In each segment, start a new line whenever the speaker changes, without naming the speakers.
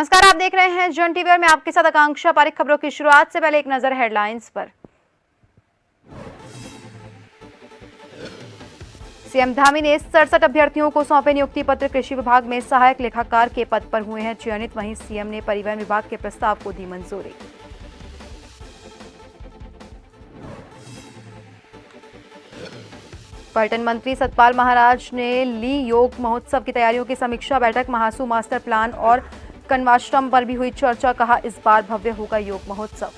नमस्कार, आप देख रहे हैं जन टीवी और मैं आपके साथ आकांक्षा पारिक। खबरों की शुरुआत से पहले एक नजर हेडलाइंस पर। सीएम धामी ने 67 अभ्यर्थियों को सौंपे नियुक्ति पत्र। कृषि विभाग में सहायक लेखाकार के पद पर हुए हैं चयनित। वहीं सीएम ने परिवहन विभाग के प्रस्ताव को दी मंजूरी। पर्यटन मंत्री सतपाल महाराज ने ली योग महोत्सव की तैयारियों की समीक्षा बैठक। महासू मास्टर प्लान और कन्वाश्रम पर भी हुई चर्चा। कहा, इस बार भव्य होगा योग महोत्सव।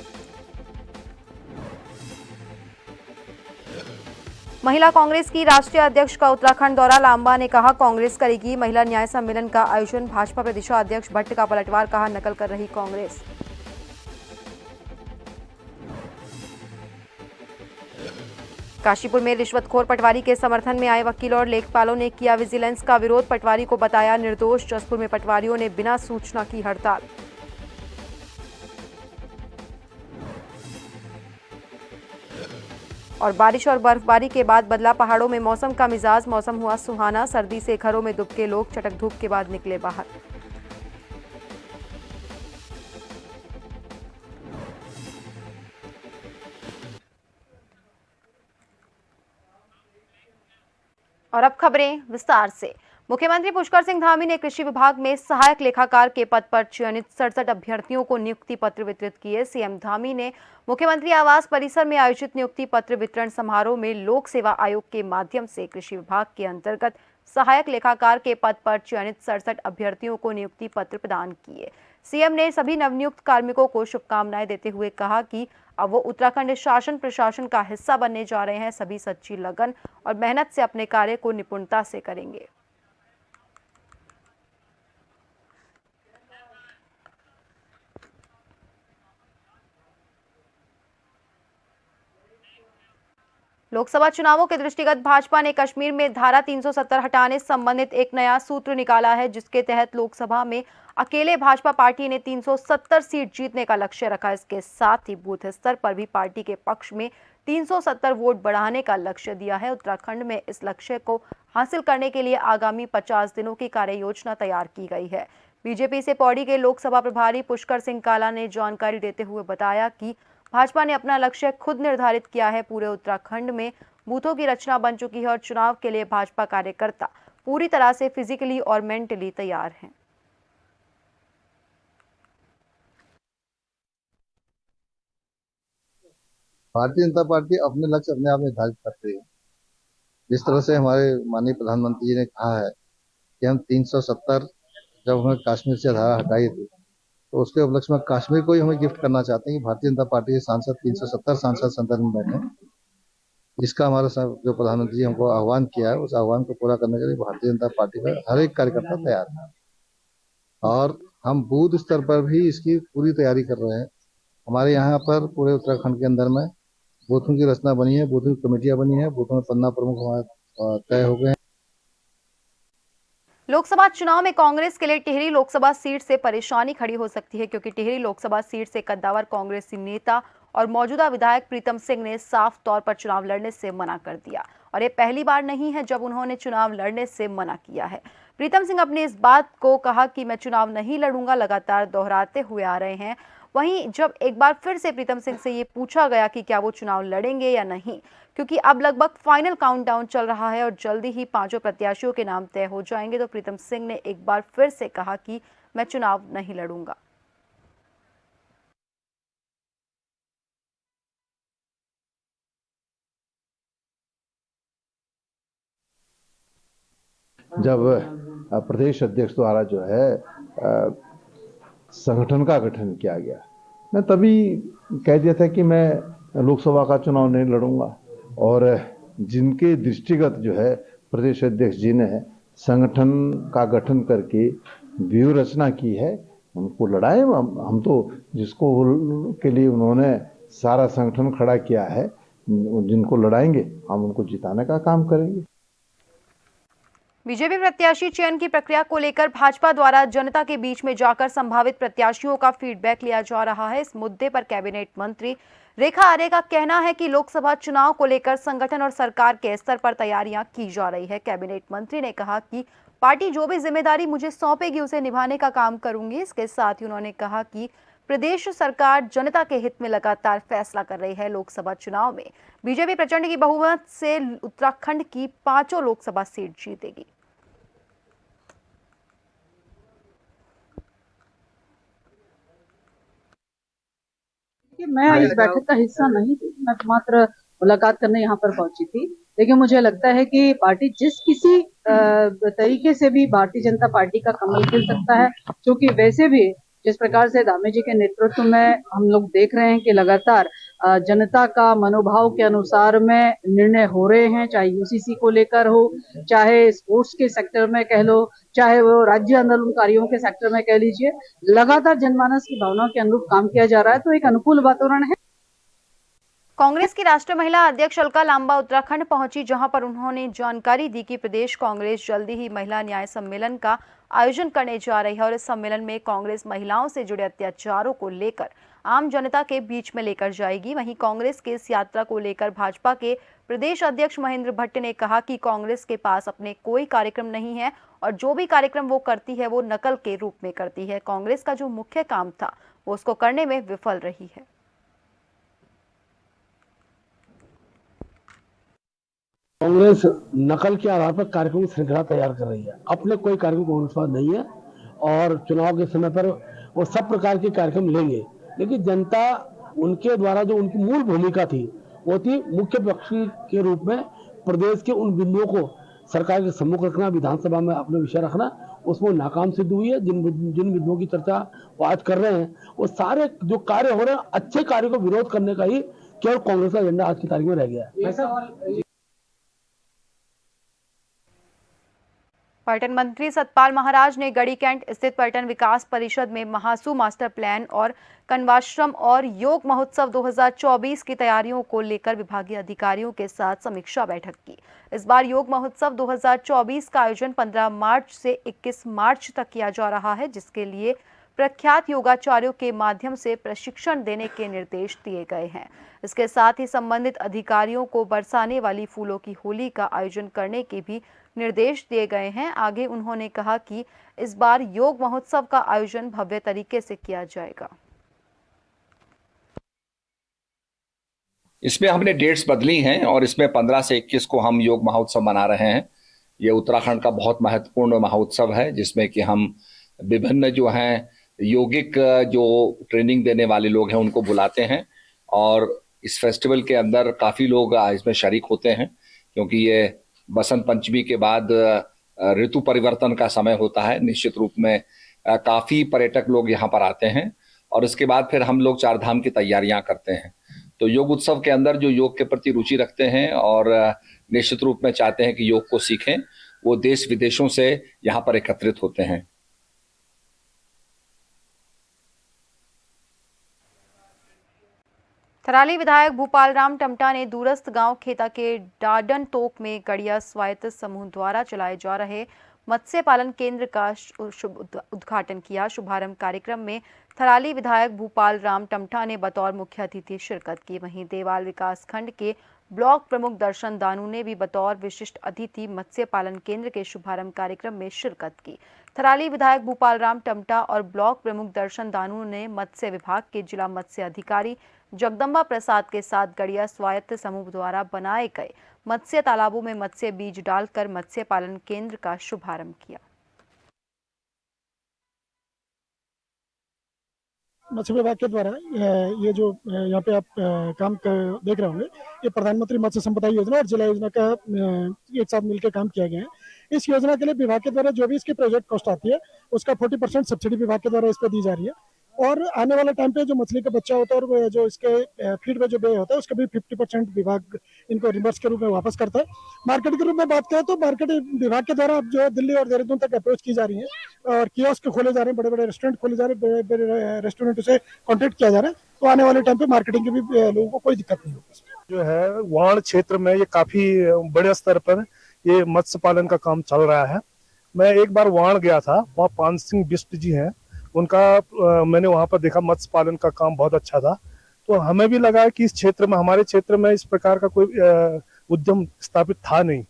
महिला कांग्रेस की राष्ट्रीय अध्यक्ष का उत्तराखंड दौरा। लांबा ने कहा, कांग्रेस करेगी महिला न्याय सम्मेलन का आयोजन। भाजपा प्रदेशाध्यक्ष भट्ट का पलटवार। कहा, नकल कर रही कांग्रेस। काशीपुर में रिश्वतखोर पटवारी के समर्थन में आए वकीलों और लेखपालों ने किया विजिलेंस का विरोध। पटवारी को बताया निर्दोष। जसपुर में पटवारियों ने बिना सूचना की हड़ताल। और बारिश और बर्फबारी के बाद बदला पहाड़ों में मौसम का मिजाज। मौसम हुआ सुहाना। सर्दी से घरों में दुबके लोग। चटक धूप के बाद निकले बाहर। और अब खबरें विस्तार से। मुख्यमंत्री पुष्कर सिंह धामी ने कृषि विभाग में सहायक लेखाकार के पद पर चयनित 67 अभ्यर्थियों को नियुक्ति पत्र वितरित किए। सीएम धामी ने मुख्यमंत्री आवास परिसर में आयोजित नियुक्ति पत्र वितरण समारोह में लोक सेवा आयोग के माध्यम से कृषि विभाग के अंतर्गत सहायक लेखाकार के पद पर चयनित 67 अभ्यर्थियों को नियुक्ति पत्र प्रदान किए। सीएम ने सभी नवनियुक्त कार्मिकों को शुभकामनाएं देते हुए कहा कि अब वो उत्तराखंड शासन प्रशासन का हिस्सा बनने जा रहे हैं। सभी सच्ची लगन और मेहनत से अपने कार्य को निपुणता से करेंगे। लोकसभा चुनावों के दृष्टिगत भाजपा ने कश्मीर में धारा 370 हटाने संबंधित एक नया सूत्र निकाला है, जिसके तहत लोकसभा में अकेले भाजपा पार्टी ने 370 सीट जीतने का लक्ष्य रखा। इसके साथ ही बूथ स्तर पर भी पार्टी के पक्ष में 370 वोट बढ़ाने का लक्ष्य दिया है। उत्तराखंड में इस लक्ष्य को हासिल करने के लिए आगामी 50 दिनों की कार्य योजना तैयार की गई है। बीजेपी से पौड़ी के लोकसभा प्रभारी पुष्कर सिंह काला ने जानकारी देते हुए बताया कि भाजपा ने अपना लक्ष्य खुद निर्धारित किया है। पूरे उत्तराखंड में बूथों की रचना बन चुकी है और चुनाव के लिए भाजपा कार्यकर्ता पूरी तरह से फिजिकली और मेंटली तैयार हैं।
भारतीय जनता पार्टी अपने लक्ष्य अपने आप निर्धारित करती है। जिस तरह से हमारे माननीय प्रधानमंत्री जी ने कहा है कि हम 370 जब हमें कश्मीर से धारा हटाई थी, तो उसके उपलक्ष्य में कश्मीर को ही हमें गिफ्ट करना चाहते हैं कि भारतीय जनता पार्टी के सांसद 370 सांसद संसद में बैठे। जिसका हमारा जो प्रधानमंत्री जी हमको आह्वान किया है, उस आह्वान को पूरा करने के लिए भारतीय जनता पार्टी का हर एक कार्यकर्ता तैयार है और हम बूथ स्तर पर भी इसकी पूरी तैयारी कर रहे हैं। हमारे यहाँ पर पूरे उत्तराखंड के अंदर में बूथों की रचना बनी है, बूथों की कमेटियां बनी है, बूथों में पन्ना प्रमुख हमारे तय हो गए हैं।
लोकसभा चुनाव में कांग्रेस के लिए टिहरी लोकसभा सीट से परेशानी खड़ी हो सकती है, क्योंकि टिहरी लोकसभा सीट से कद्दावर कांग्रेसी नेता और मौजूदा विधायक प्रीतम सिंह ने साफ तौर पर चुनाव लड़ने से मना कर दिया। और ये पहली बार नहीं है जब उन्होंने चुनाव लड़ने से मना किया है। प्रीतम सिंह अपने इस बात को कहा कि मैं चुनाव नहीं लड़ूंगा लगातार दोहराते हुए आ रहे हैं। वहीं जब एक बार फिर से प्रीतम सिंह से ये पूछा गया कि क्या वो चुनाव लड़ेंगे या नहीं, क्योंकि अब लगभग फाइनल काउंटडाउन चल रहा है और जल्दी ही 5 प्रत्याशियों के नाम तय हो जाएंगे, तो प्रीतम सिंह ने एक बार फिर से कहा कि मैं चुनाव नहीं लड़ूंगा।
जब प्रदेश अध्यक्ष द्वारा जो है संगठन का गठन किया गया, मैं तभी कह दिया था कि मैं लोकसभा का चुनाव नहीं लड़ूंगा। और जिनके दृष्टिगत जो है प्रदेश अध्यक्ष जी ने संगठन का गठन करके व्यूह रचना की है, उनको लड़ाए। हम तो जिसको के लिए उन्होंने सारा संगठन खड़ा किया है, जिनको लड़ाएंगे हम उनको जिताने का काम करेंगे।
बीजेपी प्रत्याशी चयन की प्रक्रिया को लेकर भाजपा द्वारा जनता के बीच में जाकर संभावित प्रत्याशियों का फीडबैक लिया जा रहा है। इस मुद्दे पर कैबिनेट मंत्री रेखा आर्य का कहना है कि लोकसभा चुनाव को लेकर संगठन और सरकार के स्तर पर तैयारियां की जा रही है। कैबिनेट मंत्री ने कहा कि पार्टी जो भी जिम्मेदारी मुझे सौंपेगी उसे निभाने का काम करूंगी। इसके साथ ही उन्होंने कहा कि प्रदेश सरकार जनता के हित में लगातार फैसला कर रही है। लोकसभा चुनाव में बीजेपी प्रचंड की बहुमत से उत्तराखंड की 5 लोकसभा सीट जीतेगी।
कि मैं इस बैठक का हिस्सा नहीं थी, मैं मात्र मुलाकात करने यहाँ पर पहुंची थी। लेकिन मुझे लगता है कि पार्टी जिस किसी तरीके से भी भारतीय जनता पार्टी का कमल खिल सकता है, क्योंकि वैसे भी जिस प्रकार से दामे जी के नेतृत्व में हम लोग देख रहे हैं कि लगातार जनता का मनोभाव के अनुसार में निर्णय हो रहे हैं, चाहे यूसीसी को लेकर हो, चाहे स्पोर्ट्स के सेक्टर में कह लो, चाहे वो राज्य आंदोलनकारियों के सेक्टर में कह लीजिए, लगातार जनमानस की भावनाओं के अनुरूप काम किया जा रहा है, तो एक अनुकूल वातावरण है।
कांग्रेस की राष्ट्रीय महिला अध्यक्ष अलका लांबा उत्तराखंड पहुंची, जहां पर उन्होंने जानकारी दी कि प्रदेश कांग्रेस जल्दी ही महिला न्याय सम्मेलन का आयोजन करने जा रही है और इस सम्मेलन में कांग्रेस महिलाओं से जुड़े अत्याचारों को लेकर आम जनता के बीच में लेकर जाएगी। वहीं कांग्रेस की इस यात्रा को लेकर भाजपा के प्रदेश अध्यक्ष महेंद्र भट्ट ने कहा कि कांग्रेस के पास अपने कोई कार्यक्रम नहीं है और जो भी कार्यक्रम वो करती है वो नकल के रूप में करती है। कांग्रेस का जो मुख्य काम था वो उसको करने में विफल रही है।
कांग्रेस नकल के आधार पर कार्यक्रम की श्रृंखला तैयार कर रही है। अपने कोई कार्यक्रम कांग्रेस पास नहीं है और चुनाव के समय पर वो सब प्रकार के कार्यक्रम लेंगे, लेकिन जनता उनके द्वारा जो उनकी मूल भूमिका थी वो थी मुख्य पक्षी के रूप में प्रदेश के उन बिंदुओं को सरकार के सम्मुख रखना, विधानसभा में अपने विषय रखना, उसमें नाकाम सिद्ध हुई है। जिन बिंदुओं की चर्चा वो आज कर रहे हैं वो सारे जो कार्य हो रहे हैं अच्छे कार्य को विरोध करने का ही केवल कांग्रेस का एजेंडा आज की तारीख में रह गया है।
पर्यटन मंत्री सतपाल महाराज ने गढ़ी कैंट स्थित पर्यटन विकास परिषद में महासू मास्टर प्लान और कण्वाश्रम और योग महोत्सव 2024 की तैयारियों को लेकर विभागीय अधिकारियों के साथ समीक्षा बैठक की। इस बार योग महोत्सव 2024 का आयोजन 15 मार्च से 21 मार्च तक किया जा रहा है, जिसके लिए प्रख्यात योगाचार्यों के माध्यम से प्रशिक्षण देने के निर्देश दिए गए हैं। इसके साथ ही संबंधित अधिकारियों को बरसाने वाली फूलों की होली का आयोजन करने के भी निर्देश दिए गए हैं। आगे उन्होंने कहा कि इस बार योग महोत्सव का आयोजन भव्य तरीके से किया जाएगा।
इसमें हमने डेट्स बदली हैं और इसमें 15 से 21 को हम योग महोत्सव मना रहे हैं। ये उत्तराखंड का बहुत महत्वपूर्ण महोत्सव है जिसमें कि हम विभिन्न जो हैं योगिक जो ट्रेनिंग देने वाले लोग हैं उनको बुलाते हैं और इस फेस्टिवल के अंदर काफ़ी लोग इसमें शरीक होते हैं, क्योंकि ये बसंत पंचमी के बाद ऋतु परिवर्तन का समय होता है। निश्चित रूप में काफ़ी पर्यटक लोग यहाँ पर आते हैं और इसके बाद फिर हम लोग चार धाम की तैयारियां करते हैं। तो योग उत्सव के अंदर जो योग के प्रति रुचि रखते हैं और निश्चित रूप में चाहते हैं कि योग को सीखें, वो देश विदेशों से यहाँ पर एकत्रित होते हैं।
थराली विधायक भूपाल राम टमटा ने दूरस्थ गांव खेता के डाडन तोक में गड़िया स्वायत्त समूह द्वारा चलाए जा रहे मत्स्य पालन केंद्र का उद्घाटन किया। शुभारंभ कार्यक्रम में थराली विधायक भूपाल राम टमटा ने बतौर मुख्य अतिथि शिरकत की। वहीं देवाल विकास खंड के ब्लॉक प्रमुख दर्शन दानू ने भी बतौर विशिष्ट अतिथि मत्स्य पालन केंद्र के शुभारंभ कार्यक्रम में शिरकत की। थराली विधायक भूपाल राम टमटा और ब्लॉक प्रमुख दर्शन दानू ने मत्स्य विभाग के जिला मत्स्य अधिकारी जगदम्बा प्रसाद के साथ गड़िया स्वायत्त समूह द्वारा बनाए गए मत्स्य तालाबों में मत्स्य बीज डालकर मत्स्य पालन केंद्र का शुभारंभ किया।
मत्स्य विभाग के द्वारा ये जो यहाँ पे आप काम देख रहे होंगे, ये प्रधानमंत्री मत्स्य संपदा योजना और जिला योजना का एक साथ मिलकर काम किया गया है। इस योजना के लिए विभाग के द्वारा जो भी इसकी प्रोजेक्ट कॉस्ट आती है उसका 40% सब्सिडी विभाग के द्वारा इस पर दी जा रही है और आने वाले टाइम पे जो मछली का बच्चा होता है और जो इसके फीड में जो बे होता है उसका भी 50% विभाग इनको रिवर्स के रूप में वापस करता है। मार्केट के रूप में बात करें तो मार्केट विभाग के द्वारा अब जो है दिल्ली और देहरादून तक अप्रोच की जा रही है और कियोस्क खोले जा रहे हैं, बड़े बड़े रेस्टोरेंट खोले जा रहे हैं, बड़े बड़े रेस्टोरेंट से कॉन्टेक्ट किया जा रहा है। तो आने वाले टाइम पे मार्केटिंग की भी लोगों को कोई दिक्कत नहीं होगी।
जो है वाण क्षेत्र में ये काफी बड़े स्तर पर ये मत्स्य पालन का काम चल रहा है। मैं एक बार वाण गया था, वहाँ पान सिंह बिष्ट जी हैं, उनका मैंने वहाँ पर देखा मत्स्य पालन का काम बहुत अच्छा था। तो हमें भी लगा कि इस क्षेत्र में, हमारे क्षेत्र में इस प्रकार का कोई उद्यम स्थापित था नहीं।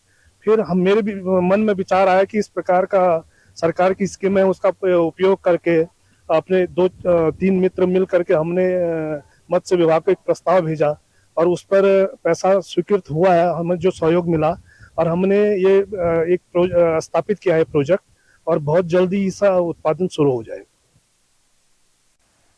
फिर मेरे भी मन में विचार आया कि इस प्रकार का सरकार की स्कीम है, उसका उपयोग करके अपने 2-3 मित्र मिल करके हमने मत्स्य विभाग को एक प्रस्ताव भेजा और उस पर पैसा स्वीकृत हुआ है, हमें जो सहयोग मिला और हमने ये एक स्थापित किया है प्रोजेक्ट और बहुत जल्दी इसका उत्पादन शुरू हो जाएगा।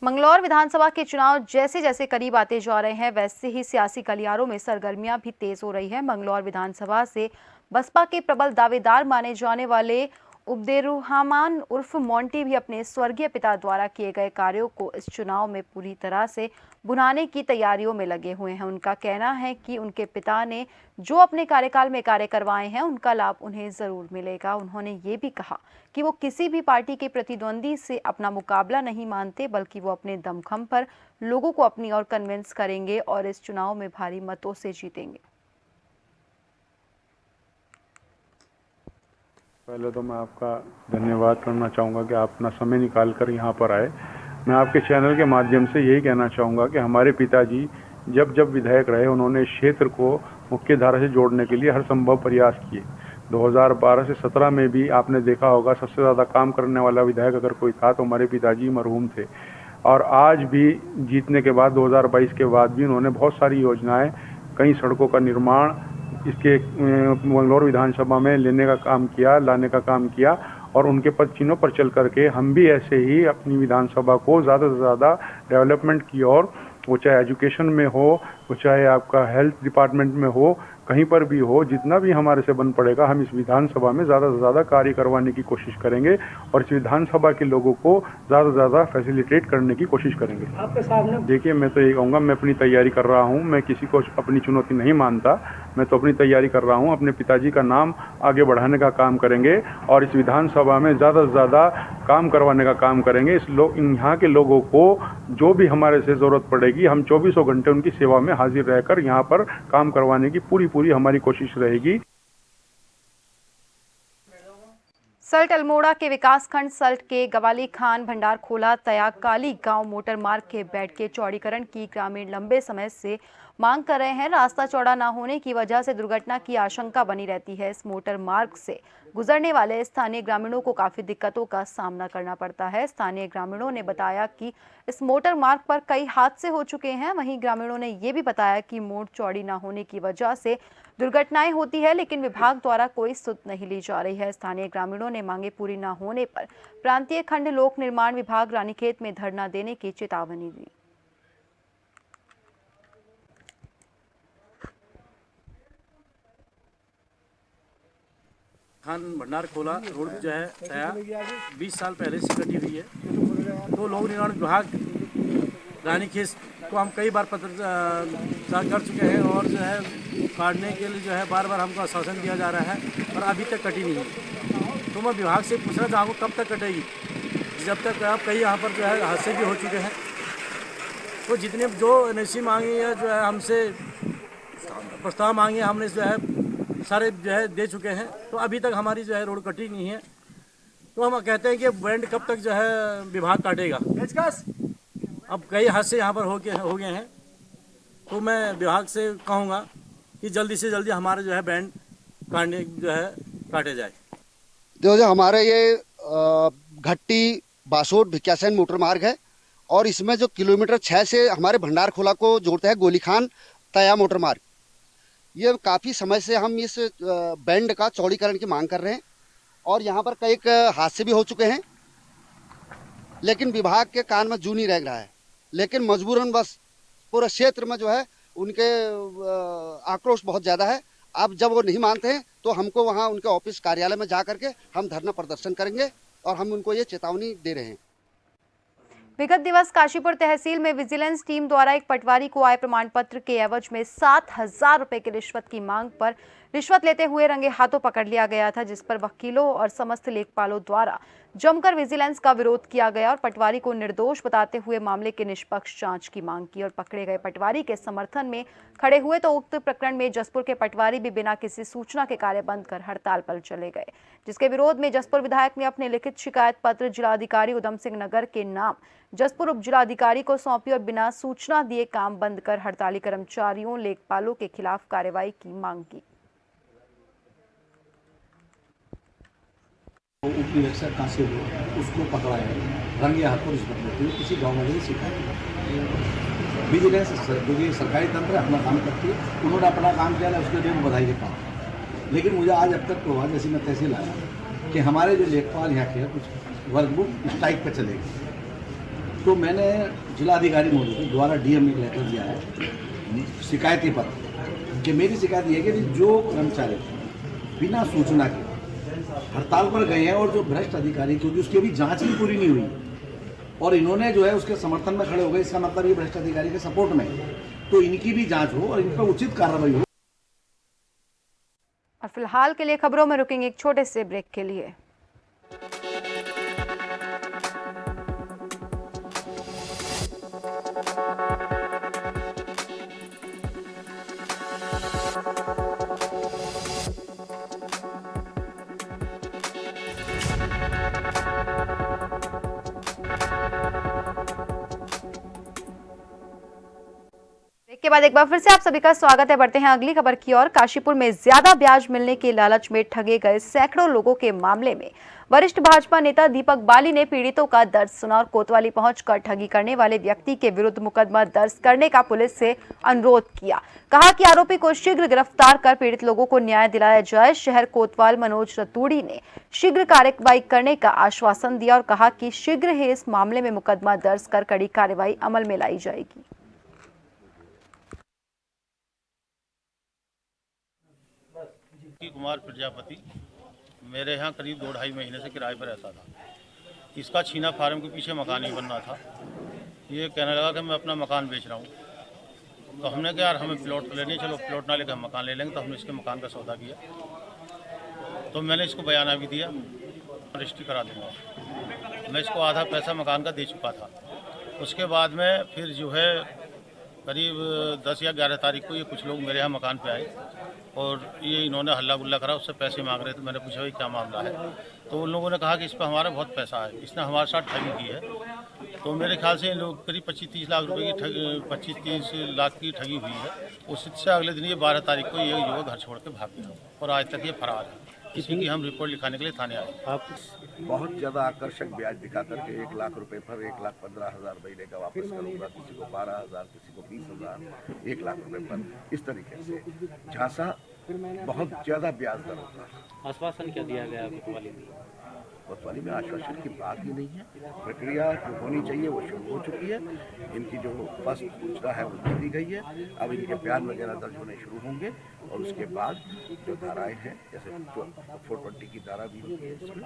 मंगलौर विधानसभा के चुनाव जैसे जैसे करीब आते जा रहे हैं, वैसे ही सियासी गलियारों में सरगर्मियां भी तेज हो रही है। मंगलौर विधानसभा से बसपा के प्रबल दावेदार माने जाने वाले उब्देरुहमान उर्फ मोंटी भी अपने स्वर्गीय पिता द्वारा किए गए कार्यों को इस चुनाव में पूरी तरह से भुनाने की तैयारियों में लगे हुए हैं। उनका कहना है कि उनके पिता ने जो अपने कार्यकाल में कार्य करवाए हैं, उनका लाभ उन्हें जरूर मिलेगा। उन्होंने ये भी कहा कि वो किसी भी पार्टी के प्रतिद्वंदी से अपना मुकाबला नहीं मानते, बल्कि वो अपने दमखम पर लोगों को अपनी ओर कन्विंस करेंगे और इस चुनाव में भारी मतों से जीतेंगे।
पहले तो मैं आपका धन्यवाद करना चाहूँगा कि आप अपना समय निकाल कर यहाँ पर आए। मैं आपके चैनल के माध्यम से यही कहना चाहूँगा कि हमारे पिताजी जब जब विधायक रहे, उन्होंने क्षेत्र को मुख्य धारा से जोड़ने के लिए हर संभव प्रयास किए। 2012 से 17 में भी आपने देखा होगा, सबसे ज़्यादा काम करने वाला विधायक अगर कोई था तो हमारे पिताजी मरहूम थे। और आज भी जीतने के बाद 2022 के बाद भी उन्होंने बहुत सारी योजनाएं, कई सड़कों का निर्माण इसके मंगलौर विधानसभा में लाने का काम किया और उनके पद चिन्हों पर चल करके हम भी ऐसे ही अपनी विधानसभा को ज़्यादा से ज़्यादा डेवलपमेंट की ओर, वो चाहे एजुकेशन में हो, वो चाहे आपका हेल्थ डिपार्टमेंट में हो, कहीं पर भी हो, जितना भी हमारे से बन पड़ेगा हम इस विधानसभा में ज़्यादा से ज़्यादा कार्य करवाने की कोशिश करेंगे और इस विधानसभा के लोगों को ज़्यादा से ज़्यादा फैसिलिटेट करने की कोशिश करेंगे। आपके सामने देखिए, मैं तो ये कहूँगा, मैं अपनी तैयारी कर रहा हूँ। मैं किसी को अपनी चुनौती नहीं मानता। मैं तो अपनी तैयारी कर रहा हूँ। अपने पिताजी का नाम आगे बढ़ाने का काम करेंगे और इस विधानसभा में ज़्यादा से ज़्यादा काम करवाने का काम करेंगे। यहाँ के लोगों को जो भी हमारे से ज़रूरत पड़ेगी, हम 24 घंटे उनकी सेवा में हाजिर रहकर यहाँ पर काम करवाने की पूरी हमारी कोशिश रहेगी।
सल्ट अल्मोड़ा के विकासखंड सल्ट के गवाली खान भंडार खोला तयाकाली गांव मोटर मार्ग के बेड के चौड़ीकरण की ग्रामीण लंबे समय से मांग कर रहे हैं। रास्ता चौड़ा न होने की वजह से दुर्घटना की आशंका बनी रहती है। इस मोटर मार्ग से गुजरने वाले स्थानीय ग्रामीणों को काफी दिक्कतों का सामना करना पड़ता है। स्थानीय ग्रामीणों ने बताया कि इस मोटर मार्ग पर कई हादसे हो चुके हैं। वहीं ग्रामीणों ने ये भी बताया कि मोड़ चौड़ी न होने की वजह से दुर्घटनाएं होती है, लेकिन विभाग द्वारा कोई सुध नहीं ली जा रही है। स्थानीय ग्रामीणों ने मांगे पूरी न होने पर प्रांतीय खंड लोक निर्माण विभाग रानीखेत में धरना देने की चेतावनी दी।
खान भंडार खोला रोड जो है तया 20 साल पहले से कटी हुई है। तो लोक निर्माण विभाग रानीखेत को हम कई बार पत्र कर चुके हैं और जो है काटने के लिए जो है बार बार हमको आश्वासन दिया जा रहा है और अभी तक कटी नहीं है। तो मैं विभाग से पूछना चाहूँगा कब तक कटेगी, जब तक आप कई यहाँ पर जो है हादसे भी हो चुके हैं। तो जितने जो एनओसी मांगी है, जो है हमसे प्रस्ताव मांगे, हमने जो है सारे जो है दे चुके हैं। तो अभी तक हमारी जो है रोड कटी नहीं है। तो हम कहते हैं कि बैंड कब तक जो है विभाग काटेगा। अब कई हादसे यहाँ पर हो गए हैं। तो मैं विभाग से कहूँगा कि जल्दी से जल्दी हमारे जो है बैंड काटे जाए।
जो हमारे ये घट्टी बासोट भिक्यासैन मोटर मार्ग है और इसमें जो किलोमीटर 6 से हमारे भंडार खोला को जोड़ता है गोली खान तया मोटर मार्ग, ये काफ़ी समय से हम इस बैंड का चौड़ीकरण की मांग कर रहे हैं और यहाँ पर कई हादसे भी हो चुके हैं, लेकिन विभाग के कान में जू नहीं रह रहा है। लेकिन मजबूरन बस पूरे क्षेत्र में जो है उनके आक्रोश बहुत ज़्यादा है। अब जब वो नहीं मानते हैं तो हमको वहाँ उनके ऑफिस कार्यालय में जा करके हम धरना प्रदर्शन करेंगे और हम उनको ये चेतावनी दे रहे हैं।
विगत दिवस काशीपुर तहसील में विजिलेंस टीम द्वारा एक पटवारी को आय प्रमाण पत्र के एवज में 7,000 रुपए की रिश्वत की मांग पर रिश्वत लेते हुए रंगे हाथों पकड़ लिया गया था, जिस पर वकीलों और समस्त लेखपालों द्वारा जमकर विजिलेंस का विरोध किया गया और पटवारी को निर्दोष बताते हुए मामले की निष्पक्ष जांच की मांग की। और पकड़े गए पटवारी के समर्थन में खड़े हुए तो उक्त प्रकरण में जसपुर के पटवारी भी बिना किसी सूचना के कार्य बंद कर हड़ताल पर चले गए, जिसके विरोध में जसपुर विधायक ने अपने लिखित शिकायत पत्र जिलाधिकारी उधम सिंह नगर के नाम जसपुर उप जिलाधिकारी को सौंपी और बिना सूचना दिए काम बंद कर हड़ताली कर्मचारियों लेखपालों के खिलाफ कार्रवाई की मांग की।
उप निरीक्षक कहाँ से हुआ उसको पकड़ा है, रंगे हाथों रिश्वत लेते हुए किसी गाँव वाले ने शिकायत। विजिलेंस जो कि सरकारी तंत्र अपना काम करती है, उन्होंने अपना काम किया ना, उसके लिए बधाई के काम। लेकिन मुझे आज अब तक तो हुआ जैसे मैं तहसील आया कि हमारे जो लेखपाल यहाँ के कुछ वर्ग बुक स्ट्राइक पर चले गए। तो मैंने जिलाधिकारी महोदय के द्वारा डीएम में लेटर दिया है शिकायती पत्र कि मेरी शिकायत ये है कि जो कर्मचारी बिना सूचना के हड़ताल पर गए हैं और जो भ्रष्ट अधिकारी, क्योंकि उसकी अभी जांच भी पूरी नहीं हुई और इन्होंने जो है उसके समर्थन में खड़े हो गए, इसका मतलब ये भ्रष्ट अधिकारी के सपोर्ट में, तो इनकी भी जांच हो और इन पर उचित कार्रवाई हो।
और फिलहाल के लिए खबरों में रुकेंगे एक छोटे से ब्रेक के लिए। के बाद एक बार फिर से आप सभी का स्वागत है। बढ़ते हैं अगली खबर की ओर। काशीपुर में ज्यादा ब्याज मिलने के लालच में ठगे गए सैकड़ों लोगों के मामले में वरिष्ठ भाजपा नेता दीपक बाली ने पीड़ितों का दर्द सुना और कोतवाली पहुंचकर ठगी करने वाले व्यक्ति के विरुद्ध मुकदमा दर्ज करने का पुलिस से अनुरोध किया। कहा कि आरोपी को शीघ्र गिरफ्तार कर पीड़ित लोगों को न्याय दिलाया जाए। शहर कोतवाल मनोज रतूड़ी ने शीघ्र कार्रवाई करने का आश्वासन दिया और कहा कि शीघ्र ही इस मामले में मुकदमा दर्ज कर कड़ी कार्रवाई अमल में लाई जाएगी।
कुमार प्रजापति मेरे यहाँ करीब 2-2.5 महीने से किराए पर रहता था। इसका छीना फार्म के पीछे मकान ही बनना था। ये कहने लगा कि मैं अपना मकान बेच रहा हूँ, तो हमने कहा यार हमें प्लॉट लेने, चलो प्लॉट ना लेकर हम मकान ले लेंगे। तो हमने इसके मकान का सौदा किया, तो मैंने इसको बयाना भी दिया, रजिस्ट्री करा दूँगा। मैं इसको आधा पैसा मकान का दे चुका था। उसके बाद में फिर जो है करीब 10 या 11 तारीख को ये कुछ लोग मेरे यहाँ मकान पे आए और ये इन्होंने हल्ला गुल्ला करा, उससे पैसे मांग रहे थे। मैंने पूछा भाई क्या मामला है, तो उन लोगों ने कहा कि इस पर हमारा बहुत पैसा है, इसने हमारे साथ ठगी की है। तो मेरे ख्याल से इन लोग करीब 25-30 लाख रुपए की 25-30 लाख की ठगी हुई है। उससे अगले दिन ये 12 तारीख को ये युवक घर छोड़ के भाग गया और आज तक ये फरार है। इसी की हम रिपोर्ट लिखाने के लिए थाने आए।
आप बहुत ज़्यादा आकर्षक ब्याज दिखा करके 1 लाख रुपए पर 1,15,000 महीने का वापस करूँगा, किसी को 12,000, किसी को 20,000, 1 लाख रुपए पर, इस तरीके से झांसा बहुत ज़्यादा ब्याज दर होता है।
आश्वासन क्या दिया गया कोतवाली में?
कोतवाली में आश्वासन की बात ही नहीं है। प्रक्रिया जो होनी चाहिए वो शुरू हो चुकी है। इनकी जो फर्स्ट सूचना है वो दे दी गई है। अब इनके बयान वगैरह दर्ज होने शुरू होंगे और उसके बाद जो धाराएं हैं, जैसे 420 की धारा भी होती है इसमें,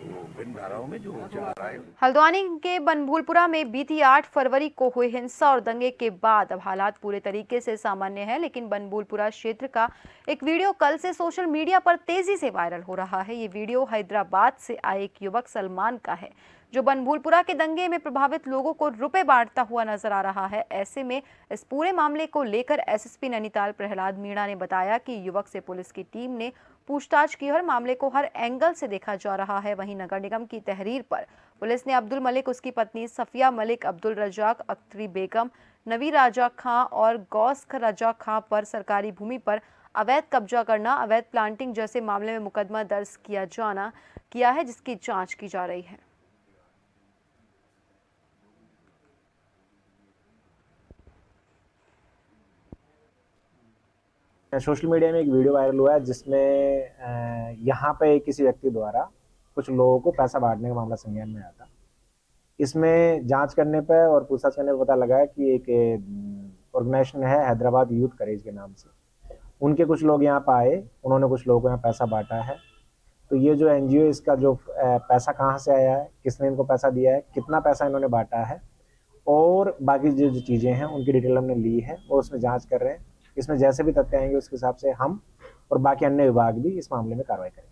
वो भिन्न धाराओं में जो धाराएं।
हल्द्वानी के बनभूलपुरा में बीती 8 फरवरी को हुई हिंसा और दंगे के बाद अब हालात पूरे तरीके से सामान्य है, लेकिन बनभूलपुरा क्षेत्र का एक वीडियो कल से सोशल मीडिया पर तेजी से वायरल हो रहा है। ये वीडियो हैदराबाद से आए एक युवक सलमान का है, जो बनभूलपुरा के दंगे में प्रभावित लोगों को रुपए बांटता हुआ नजर आ रहा है। ऐसे में इस पूरे मामले को लेकर एसएसपी नैनीताल प्रहलाद मीणा ने बताया कि युवक से पुलिस की टीम ने पूछताछ की और मामले को हर एंगल से देखा जा रहा है। वहीं नगर निगम की तहरीर पर पुलिस ने अब्दुल मलिक, उसकी पत्नी सफिया मलिक, अब्दुल रजाक, अख्तरी बेगम, नवी राजा खां और गौस रजा खां पर सरकारी भूमि पर अवैध कब्जा करना, अवैध प्लांटिंग जैसे मामले में मुकदमा दर्ज किया है, जिसकी जांच की जा रही है।
सोशल मीडिया में एक वीडियो वायरल हुआ है जिसमें यहाँ पे किसी व्यक्ति द्वारा कुछ लोगों को पैसा बांटने का मामला संज्ञान में आया था। इसमें जांच करने पर और पूछताछ करने पर पता लगा है कि एक ऑर्गेनाइजेशन है हैदराबाद यूथ करेज के नाम से, उनके कुछ लोग यहाँ पर आए, उन्होंने कुछ लोगों को यहाँ पैसा बांटा है। तो ये जो एनजीओ, इसका जो पैसा कहाँ से आया है, किसने इनको पैसा दिया है, कितना पैसा इन्होंने बांटा है और बाकी जो चीज़ें हैं उनकी डिटेल हमने ली है और उसमें जांच कर रहे हैं। इसमें जैसे भी तथ्य आएंगे उसके हिसाब से हम और बाकी अन्य विभाग भी इस मामले में कार्रवाई करेंगे।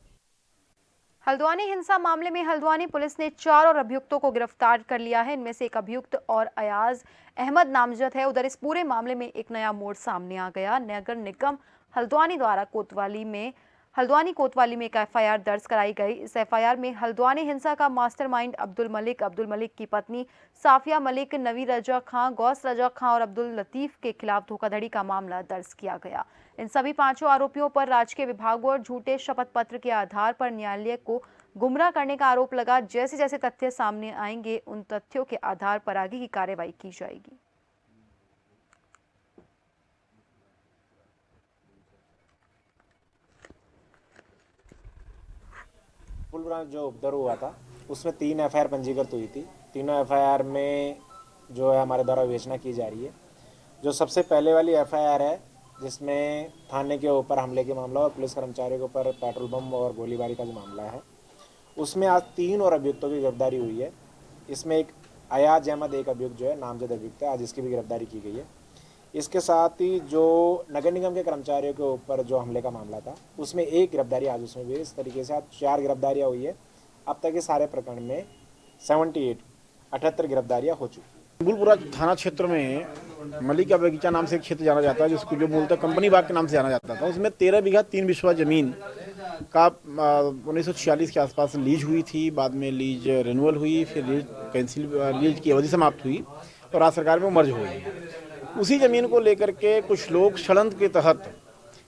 हल्द्वानी हिंसा मामले में हल्द्वानी पुलिस ने 4 और अभियुक्तों को गिरफ्तार कर लिया है। इनमें से एक अभियुक्त और अयाज अहमद नामजद है। उधर इस पूरे मामले में एक नया मोड़ सामने आ गया। नगर निगम हल्द्वानी द्वारा हल्द्वानी कोतवाली में एक एफआईआर दर्ज कराई गई। इस एफआईआर में हल्द्वानी हिंसा का मास्टरमाइंड अब्दुल मलिक की पत्नी साफिया मलिक, नवी रजा खां, गौस रजा खां और अब्दुल लतीफ के खिलाफ धोखाधड़ी का मामला दर्ज किया गया। इन सभी 5 आरोपियों पर राजकीय विभागों और झूठे शपथ पत्र के आधार पर न्यायालय को गुमराह करने का आरोप लगा। जैसे जैसे तथ्य सामने आएंगे उन तथ्यों के आधार पर आगे की कार्रवाई की जाएगी।
पुलवामा जो उपद्रव हुआ था उसमें 3 एफआईआर पंजीकृत हुई थी। तीनों एफआईआर में जो है हमारे द्वारा विवेचना की जा रही है। जो सबसे पहले वाली एफआईआर है जिसमें थाने के ऊपर हमले के मामला और पुलिस कर्मचारियों के ऊपर पेट्रोल बम और गोलीबारी का जो मामला है, उसमें आज 3 और अभियुक्तों की गिरफ्तारी हुई है। इसमें एक अयाज अहमद एक अभियुक्त जो है नामजद अभियुक्त है, आज इसकी भी गिरफ्तारी की गई है। इसके साथ ही जो नगर निगम के कर्मचारियों के ऊपर जो हमले का मामला था उसमें एक गिरफ्तारी आज उसमें भी, इस तरीके से आज 4 गिरफ्तारियाँ हुई है। अब तक इस सारे प्रकरण में 78 गिरफ्तारियाँ हो चुकी हैं।
बुलपुरा थाना क्षेत्र में मलिक का बगीचा नाम से एक क्षेत्र जाना जाता है, जिसको जो मूलतः कंपनी बाग के नाम से जाना जाता था। उसमें 13 बीघा 3 बिस्वा जमीन का 1946 के आसपास लीज हुई थी। बाद में लीज रिन्यूअल हुई, फिर लीज की अवधि समाप्त हुई और राज्य सरकार में मर्ज हुई। उसी जमीन को लेकर के कुछ लोग षड्यंत्र के तहत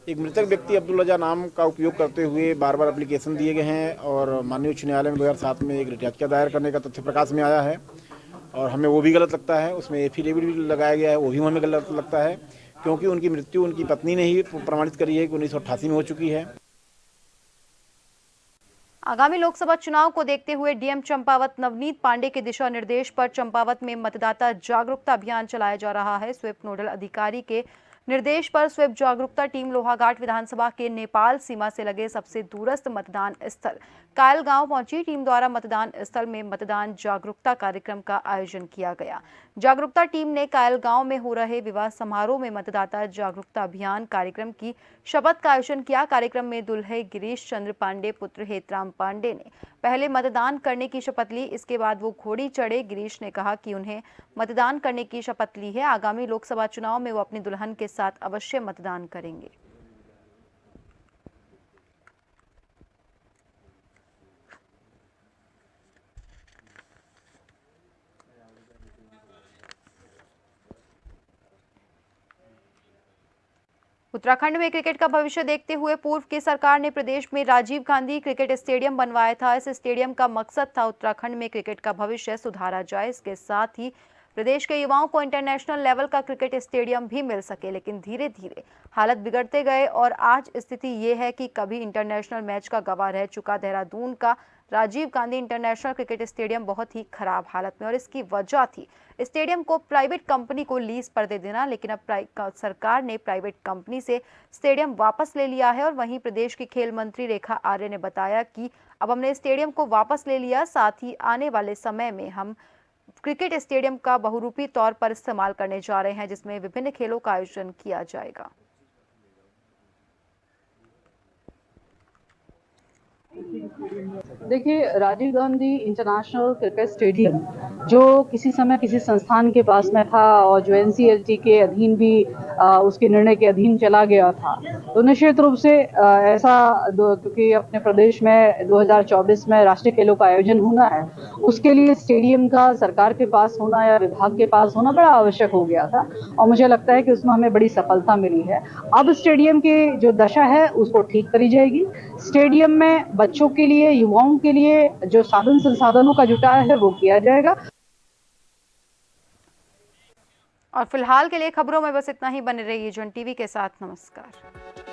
एक मृतक व्यक्ति अब्दुल रजा नाम का उपयोग करते हुए बार बार एप्लीकेशन दिए गए हैं और माननीय उच्च न्यायालय में 2007 में एक रिट याचिका दायर करने का तथ्य प्रकाश में आया है और हमें वो भी गलत लगता है। उसमें एफिडेविट भी लगाया गया है, वो भी हमें गलत लगता है, क्योंकि उनकी मृत्यु उनकी पत्नी ने ही प्रमाणित करी है कि 1988 में हो चुकी है।
आगामी लोकसभा चुनाव को देखते हुए डीएम चंपावत नवनीत पांडे के दिशा निर्देश पर चंपावत में मतदाता जागरूकता अभियान चलाया जा रहा है। स्वीप नोडल अधिकारी के निर्देश पर स्वीप जागरूकता टीम लोहाघाट विधानसभा के नेपाल सीमा से लगे सबसे दूरस्थ मतदान स्थल कायल गांव पहुंची। टीम द्वारा मतदान स्थल में मतदान जागरूकता कार्यक्रम का आयोजन किया गया। जागरूकता टीम ने कायल गांव में हो रहे विवाह समारोह में मतदाता जागरूकता अभियान कार्यक्रम की शपथ का आयोजन किया। कार्यक्रम में दुल्हे गिरीश चंद्र पांडे पुत्र हेतराम पांडे ने पहले मतदान करने की शपथ ली। इसके बाद वो घोड़ी चढ़े। गिरीश ने कहा कि उन्हें मतदान करने की शपथ ली है। आगामी लोकसभा चुनाव में वो अपनी दुल्हन के साथ अवश्य मतदान करेंगे। उत्तराखंड में क्रिकेट का भविष्य देखते हुए पूर्व की सरकार ने प्रदेश में राजीव गांधी क्रिकेट स्टेडियम बनवाया था। इस स्टेडियम का मकसद था उत्तराखंड में क्रिकेट का भविष्य सुधारा जाए, इसके साथ ही प्रदेश के युवाओं को इंटरनेशनल लेवल का क्रिकेट स्टेडियम भी मिल सके। लेकिन धीरे धीरे हालत बिगड़ते गए और आज स्थिति ये है कि कभी इंटरनेशनल मैच का गवाह रह चुका देहरादून का Rajiv Gandhi international cricket stadium बहुत ही खराब हालत में, और इसकी वजह थी स्टेडियम को प्राइवेट कंपनी को लीज पर दे देना। लेकिन अब सरकार ने प्राइवेट कंपनी से स्टेडियम वापस ले लिया है। और वहीं प्रदेश की खेल मंत्री रेखा आर्य ने बताया कि अब हमने स्टेडियम को वापस ले लिया, साथ ही आने वाले समय में हम क्रिकेट स्टेडियम का बहुरूपी तौर पर इस्तेमाल करने जा रहे हैं, जिसमें विभिन्न खेलों का आयोजन किया जाएगा।
देखिए, Rajiv Gandhi international cricket stadium जो किसी समय किसी संस्थान के पास में था और जो एनसीएलटी के अधीन भी उसके निर्णय के अधीन चला गया था, तो निश्चित रूप से ऐसा क्योंकि अपने प्रदेश में 2024 में राष्ट्रीय खेलों का आयोजन होना है, उसके लिए स्टेडियम का सरकार के पास होना या विभाग के पास होना बड़ा आवश्यक हो गया था और मुझे लगता है कि उसमें हमें बड़ी सफलता मिली है। अब स्टेडियम की जो दशा है उसको ठीक करी जाएगी। स्टेडियम में बच्चों के लिए, युवाओं के लिए जो साधन संसाधनों का जुटाव है वो किया जाएगा।
और फिलहाल के लिए खबरों में बस इतना ही। बने रहिए जन टीवी के साथ। नमस्कार।